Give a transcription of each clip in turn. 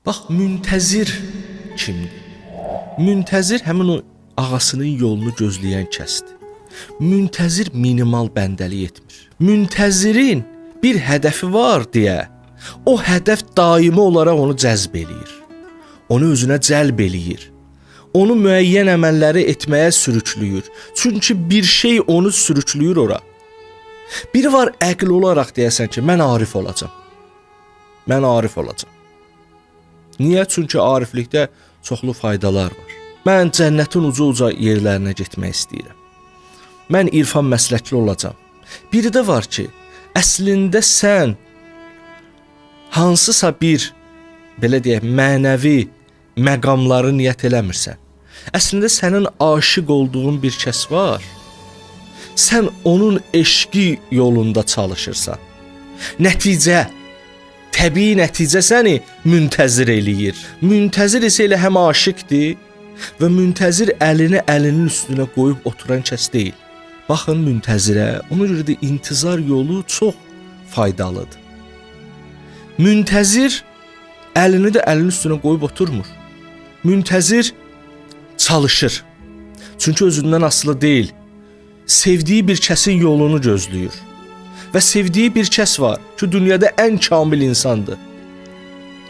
Bax, müntəzir kimdir? Müntəzir həmin o ağasının yolunu gözləyən kəsdir. Müntəzir minimal bəndəlik etmir. Müntəzirin bir hədəfi var deyə, o hədəf daimi olaraq onu cəzb eləyir. Onu özünə cəlb eləyir. Onu müəyyən əməlləri etməyə sürükləyir. Çünki bir şey onu sürükləyir ora. Biri var əql olaraq deyəsən ki, mən arif olacam. Mən arif olacam. Niyə? Çünki ariflikdə çoxlu faydalar var. Mən cənnətin uca-uca yerlərinə getmək istəyirəm. Mən irfan məsləkli olacam. Biri də var ki, əslində sən hansısa bir, belə deyək, mənəvi məqamları niyyət eləmirsən. Əslində sənin aşiq olduğun bir kəs var. Sən onun eşqi yolunda çalışırsan. Nəticə, təbii nəticə səni müntəzir eləyir. Müntəzir isə elə həm aşiqdir və müntəzir əlini əlinin üstünə qoyub oturan kəs deyil. Baxın müntəzirə, ona görə də intizar yolu çox faydalıdır. Müntəzir əlini də əlinin üstünə qoyub oturmur. Müntəzir çalışır. Çünki özündən asılı deyil. Sevdiyi bir kəsin yolunu gözləyir. Və sevdiyi bir kəs var ki, dünyada ən kamil insandır.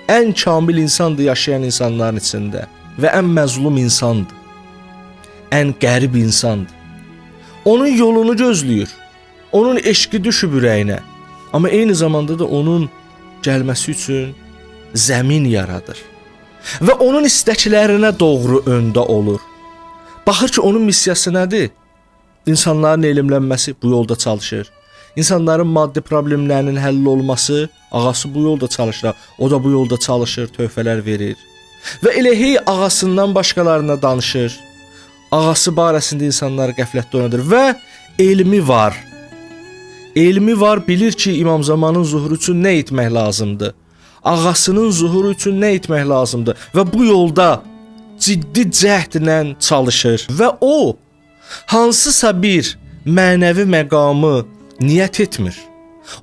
Ən kamil insandır yaşayan insanların içində və ən məzlum insandır. Ən qərib insandır. Onun yolunu gözləyir. Onun eşqi düşüb ürəyinə. Amma eyni zamanda da onun gəlməsi üçün zəmin yaradır. Və onun istəklərinə doğru öndə olur. Baxır ki, onun missiyası nədir? İnsanların elmlənməsi, bu yolda çalışır. İnsanların maddi problemlərinin həll olması, ağası bu yolda çalışır. O da bu yolda çalışır, töhfələr verir. Və elə hey ağasından başqalarına danışır. Ağası barəsində insanları qəflətdə oynadır və elmi var. Elmi var, bilir ki, İmam Zamanın zuhuru üçün nə etmək lazımdır. Ağasının zuhuru üçün nə etmək lazımdır və bu yolda ciddi cəhdlə çalışır və o hansısa bir mənəvi məqamı niyyət etmir.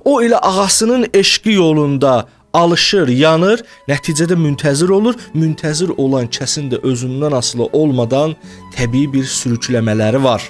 O elə ağasının eşqi yolunda alışır, yanır, nəticədə müntəzir olur. Müntəzir olan kəsin də özündən asılı olmadan təbii bir sürükləmələri var.